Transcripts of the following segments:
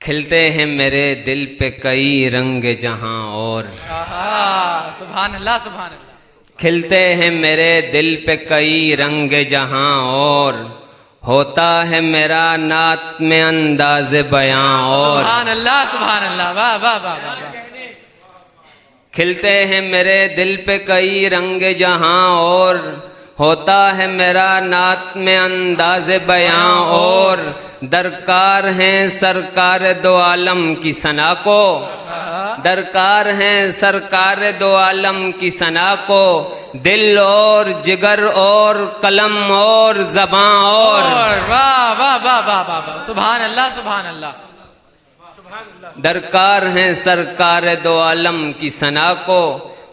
खिलते हैं मेरे दिल पे कई रंग जहां और। सुभान अल्लाह सुभान अल्लाह। खिलते हैं मेरे दिल पे कई रंग जहां और, होता है मेरा नात में अंदाज बयां और। सुभान अल्लाह वाह वाह वाह वाह। खिलते हैं मेरे दिल पे कई रंग जहां और, होता है मेरा नात में अंदाज बयां और। दरकार हैं सरकार दो आलम की सना को, दरकार हैं सरकार दो आलम की सना को। दिल और जिगर और कलम और ज़बां और। वाह वाह वाह वाह वाह। सुभान अल्लाह सुभान अल्लाह। दरकार हैं सरकार दो आलम की सना को,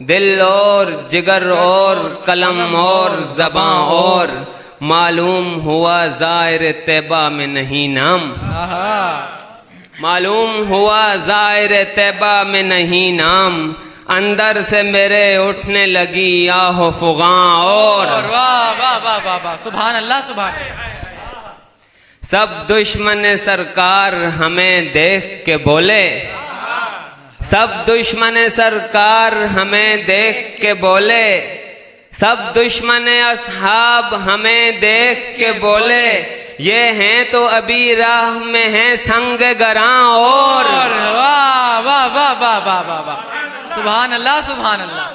दिल और जिगर और कलम और ज़बां और। मालूम हुआ ज़ाहिर तैबा में नहीं नाम, मालूम हुआ ज़ाहिर तैबा में नहीं नाम। अंदर से मेरे उठने लगी आहो फुगां और। वाह वाह वाह वाह वाह। सुभान अल्लाह सुभान। सब दुश्मन सरकार हमें देख के बोले, सब दुश्मन सरकार हमें देख के बोले। सब दुश्मन असहाब हमें देख के बोले, ये हैं तो अभी राह में हैं संग गरां और। वाह वाह वाह वाह वाह वाह वाह। सुभान अल्लाह सुभान अल्लाह।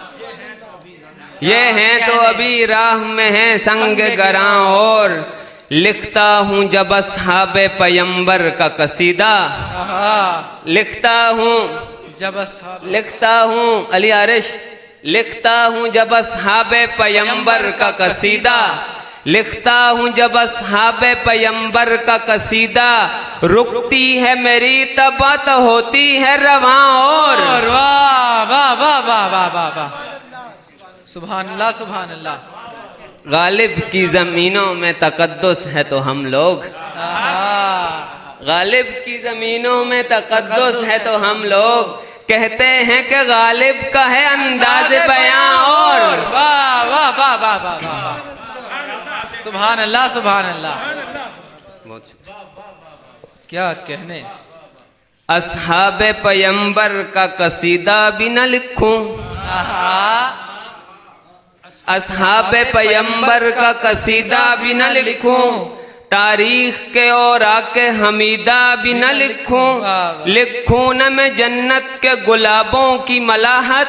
ये हैं तो अभी राह में हैं संग गरां और। लिखता हूँ जब असहाबे पैगंबर का कसीदा, लिखता हूँ जब लिखता हूँ अली आरिश, लिखता हूँ जब असहाबे पैगंबर का कसीदा, लिखता हूँ जब असहाबे पैगंबर का कसीदा। रुकती है मेरी तबत होती है रवां और। वाह वाह वाह वाह वाह वाह वाह। सुभान अल्लाह सुभान अल्लाह। गालिब की जमीनों में तकद्दुस है तो हम लोग, गालिब की जमीनों में तकद्दुस है तो हम लोग। कहते हैं कि गालिब का है अंदाज बयां और। वाह वाह वाह वाह वाह वाह। सुभान अल्लाह सुभान अल्लाह। क्या कहने। असहाबे पैगंबर का कसीदा भी न लिखूं, असहाबे पैगंबर का कसीदा भी न लिखूं। तारीख के और आके हमीदा भी न लिखूं। लिखूं न मैं जन्नत के गुलाबों की मलाहत,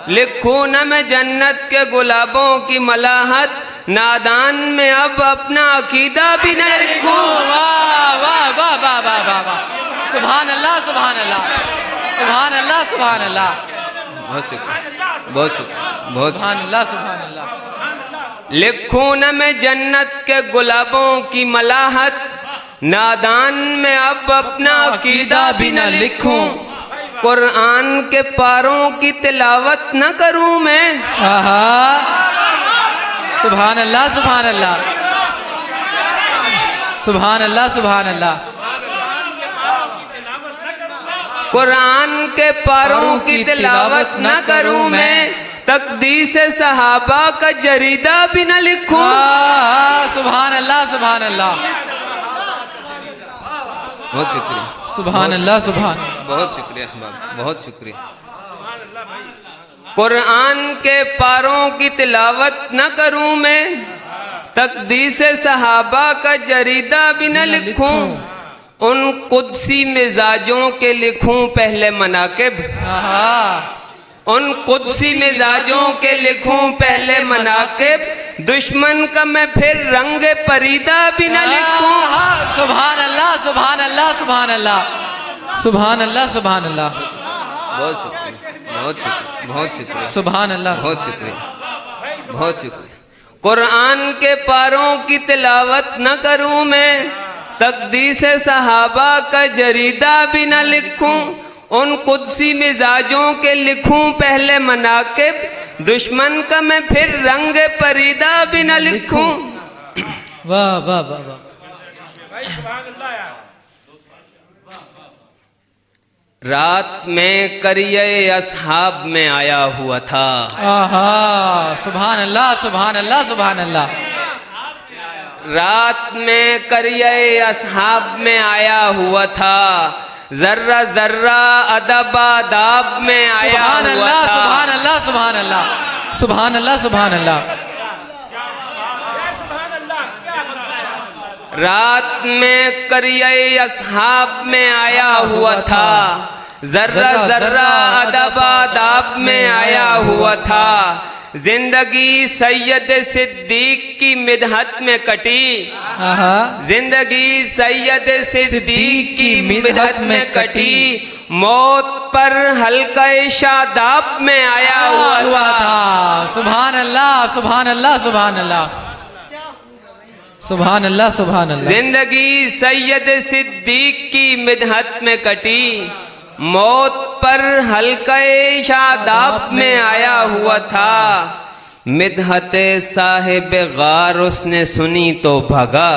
लिखूं न मैं जन्नत के गुलाबों की मलाहत। नादान में अब अपना अकीदा भी न लिखूं। वाह वाह वाह वाह वाह वाह वाह। सुभान अल्लाह सुभान अल्लाह सुभान अल्लाह सुभान अल्लाह। बहुत शुक्रिया बहुत शुक्रिया बहुत सुभान अल्लाह सुभान अल्लाह। लिखूं न मैं जन्नत के गुलाबों की मलाहत। नादान में अब अपना अकीदा भी न लिखूं। कुरान के पारों की तिलावत न करूं मैं। सुभान अल्लाह सुभान अल्लाह सुभान अल्लाह सुभान अल्लाह। कुरान के पारों की तिलावत न करूं मैं। तकदीस सहाबा का जरीदा भी न लिखूं। सुभान अल्लाह सुभान अल्लाह। बहुत शुक्रिया सुभान अल्लाह सुभान। बहुत शुक्रिया बहुत शुक्रिया। कुरान के पारों की तिलावत न करूं मैं। तकदीस सहाबा का जरीदा भी न लिखूं। उन कुदसी मिजाजों के लिखूं पहले मनाकिब, उन कुदसी मिजाजों के लिखूं पहले मनाकिब। दुश्मन का मैं फिर रंग परीदा भी न लिखूं। सुभान अल्लाह सुभान अल्लाह सुभान अल्लाह सुभान अल्लाह सुभान अल्लाह। बहुत शुक्रिया बहुत शुक्रिया बहुत शुक्रिया सुभान अल्लाह बहुत शुक्रिया बहुत शुक्रिया। कुरान के पारों की तिलावत न करूं मैं। तकदीस सहाबा का जरीदा भी न लिखूं। उन कुदसी मिजाजों के लिखूं पहले मनाकिब। दुश्मन का मैं फिर रंग परीदा भी न लिखूं। वाह वाह वाह वाह। रात में करिए असहाब में आया हुआ था। सुभान अल्लाह सुभान अल्लाह सुभान अल्लाह। रात में करिए असहाब में आया हुआ था। जर्रा जर्रा अदब आदाब में आया सुभान हुआ अल्लाह, था। सुभान अल्लाह, सुभान अल्लाह, सुभान अल्लाह, सुभान अल्लाह। रात में करिए अस्हाब में आया हुआ था, जर्रा जर्रा अदब आदाब में आया हुआ था। जिंदगी सैयद सिद्दीक की मिदहत में कटी, जिंदगी सैयद सिद्दीक की मिदहत में कटी। मौत पर हल्का शादाब में आया हुआ था। सुभान अल्लाह, सुभान अल्लाह, सुभान अल्लाह, सुभान अल्लाह, सुभान अल्लाह। जिंदगी सैयद सिद्दीक की मिदहत में कटी, मौत पर हल्का शादाब में आया हुआ था। मिदहत साहिब गार उसने सुनी तो भगा।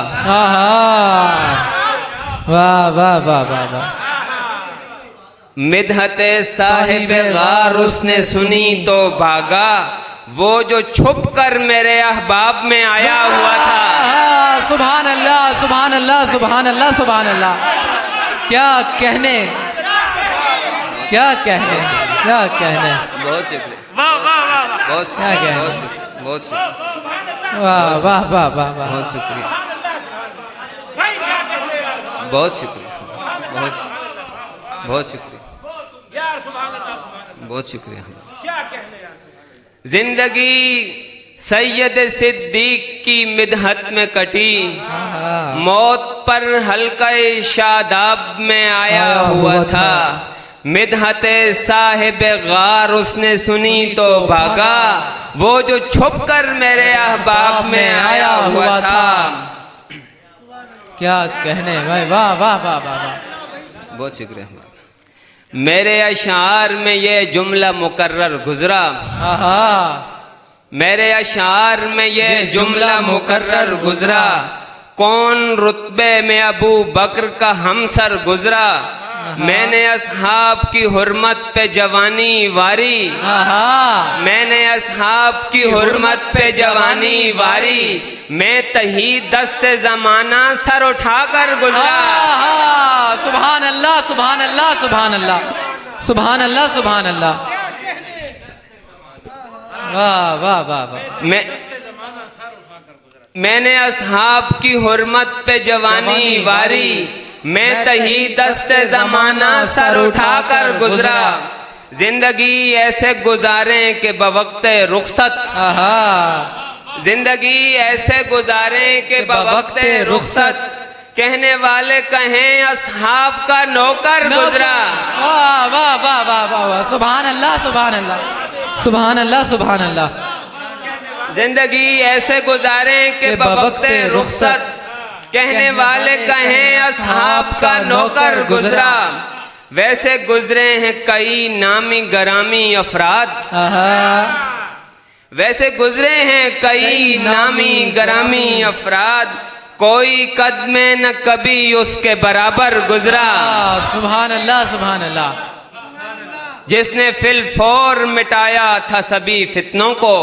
वाह वाह वाह वाह वाह। मिदहत साहिब गार उसने सुनी तो भागा, वो जो छुप कर मेरे अहबाब में आया हुआ था। सुभान अल्लाह, सुभान अल्लाह, सुभान अल्लाह, सुभान अल्लाह। क्या कहने, क्या कहने, क्या कहने। बहुत शुक्रिया, बहुत शुक्रिया, बहुत शुक्रिया, बहुत शुक्रिया, वाह वाह वाह वाह वाह। बहुत शुक्रिया, बहुत शुक्रिया, बहुत शुक्रिया, बहुत शुक्रिया। जिंदगी सैयद सिद्दीक की मिदहत में कटी, मौत पर हल्का शादाब में आया हुआ था। मिदहत साहिब गार उसने सुनी तो भागा, वो जो छुप कर मेरे अहबाब में आया हुआ था। क्या कहने भाई, वाह वाह वाह वाह वाह। बहुत शुक्रिया। मेरे अशार में ये जुमला मुकर्रर गुजरा, मेरे अशार में ये जुमला मुकर्रर गुजरा। कौन रुतबे में अबू बकर का हमसर गुजरा, मैंने असहाब की हुर्मत पे जवानी वारी, मैंने असहाब की हुर्मत पे जवानी वारी। मैं तही दस्ते जमाना सर उठाकर गुजरा। सुभान अल्लाह, सुभान अल्लाह, सुभान अल्लाह, सुभान अल्लाह, सुभान अल्लाह। वाह वाह वाह वाह। मैंने असहाब की हुर्मत पे जवानी वारी, मैं तही दस्ते जमाना सर उठाकर गुजरा। जिंदगी ऐसे गुजारे के बवक्ते रुखसत, जिंदगी ऐसे गुजारे के बवक्ते रुखसत। कहने वाले कहें असहाब का नौकर गुजरा। वाह वाह वाह वाह वाह वाह। सुभान अल्लाह, सुभान अल्लाह, सुभान अल्लाह, सुभान अल्लाह। जिंदगी ऐसे गुजारे के बवक्ते रुखसत, कहने वाले कहें असहाब का नौकर गुजरा। वैसे गुजरे हैं कई नामी गरामी अफराद, वैसे गुजरे हैं कई नामी गरामी अफराद। कोई कदमे न कभी उसके बराबर गुजरा। सुभान अल्लाह, सुभान अल्लाह। जिसने फिल फौर मिटाया था सभी फितनों को,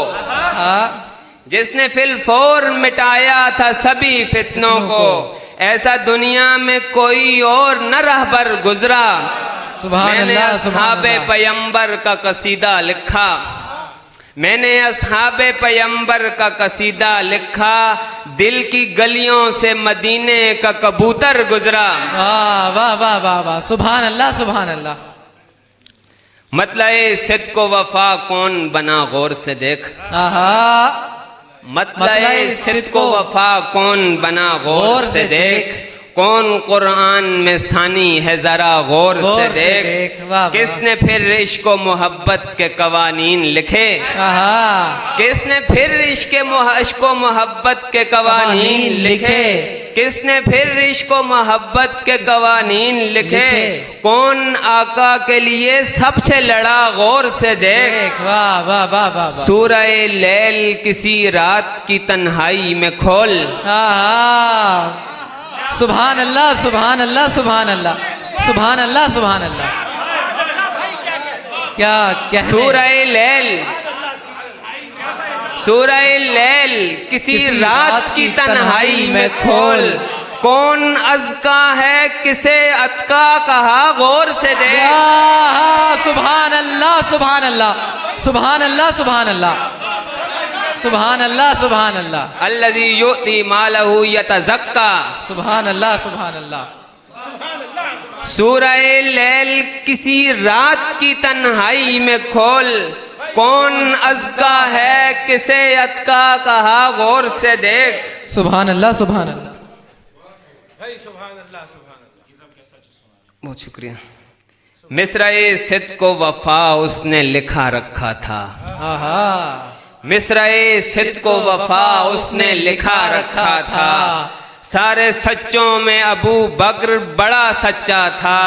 जिसने फिल फौर मिटाया था सभी फितनों को। ऐसा दुनिया में कोई और न रहबर गुजरा। सुभान अल्लाह, सुभान असहाबे पैगंबर का कसीदा लिखा, मैंने असहाबे पैगंबर का कसीदा लिखा। दिल की गलियों से मदीने का कबूतर गुजरा। वाह वाह वाह वाह वाह। सुभान अल्लाह, सुभान अल्लाह। मतलब सिद्क व वफा कौन बना गौर से देख, मतलब सिद्क व वफा कौन बना गौर से देख। कौन कुरान में सानी है जरा गौर से देख। किसने फिर इश्क व मोहब्बत के कवानीन लिखे, किसने फिर इश्क व मोहब्बत के कवानीन लिखे। किसने फिर इश्क व मोहब्बत के कवानीन लिखे। कौन आका के लिए सबसे लड़ा गौर से देख। वाह वाह वाह वाह। सूरह लैल किसी रात की तन्हाई में खोल। सुभान अल्लाह, सुभान अल्लाह, सुभान अल्लाह, सुभान अल्लाह, सुभान अल्लाह। क्या कहने। सूरह लैल, सूरह लैल किसी रात की तन्हाई में खोल। कौन अज़का है किसे अतका कहा गौर से दे। सुभान अल्लाह सुभान अल्लाह सुभान अल्लाह सुभान अल्लाह सुभान अल्लाह सुभान अल्लाह अल्लज़ी युती मालहू यतज़क्का। सुभान अल्लाह सुभान अल्लाह। सूरह लैल किसी रात की तन्हाई में खोल, कौन अज़का है किसे अतका कहा गौर से देख। सुभान अल्लाह सुभान अल्लाह। बहुत शुक्रिया। मिस्रा-ए सिद्क़ को वफा उसने लिखा रखा था। मिस्रा-ए सिद्क़ को वफा उसने लिखा रखा था। सारे सच्चों में अबू बकर बड़ा सच्चा था।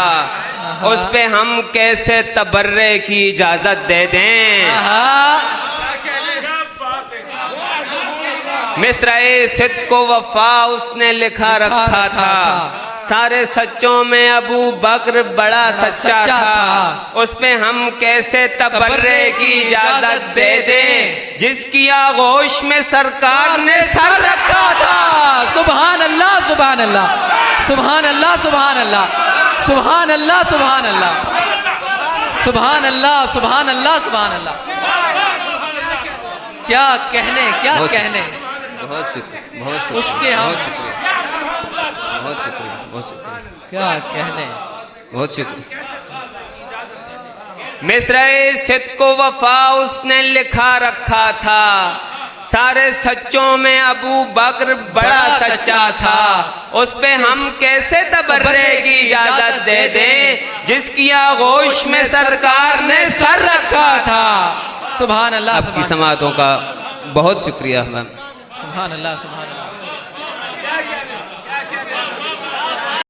उस पे हम कैसे तबर्रे की इजाजत दे दें। मिस्रा-ए सिद्क़ को वफा उसने लिखा रखा था। सारे सच्चों में अबू बकर बड़ा सच्चा था। उस पे हम कैसे तबर्रे की इजाजत दे दें, जिसकी आगोश में सरकार ने सर रखा था। सुभान अल्लाह सुभान अल्लाह सुभान अल्लाह सुभान अल्लाह सुभान अल्लाह सुभान अल्लाह सुभान अल्लाह सुभान अल्लाह सुभान अल्लाह। क्या कहने क्या कहने। बहुत शुक्रिया बहुत शुक्रिया उसके हम बहुत शुक्रिया बहुत शुक्रिया बहुत शुक्रिया क्या कहने। बहुत शुक्रिया। मिस्रा-ए सिद्क़ को वफा उसने लिखा रखा था। सारे सच्चों में अबू बकर बड़ा सच्चा था। उस पे हम कैसे तबर्रे की इजाजत दे दें, जिसकी आगोश में सरकार ने सर रखा था। सुभान अल्लाह। आपकी समातों का बहुत शुक्रिया। सुभान अल्लाह सुभान अल्लाह।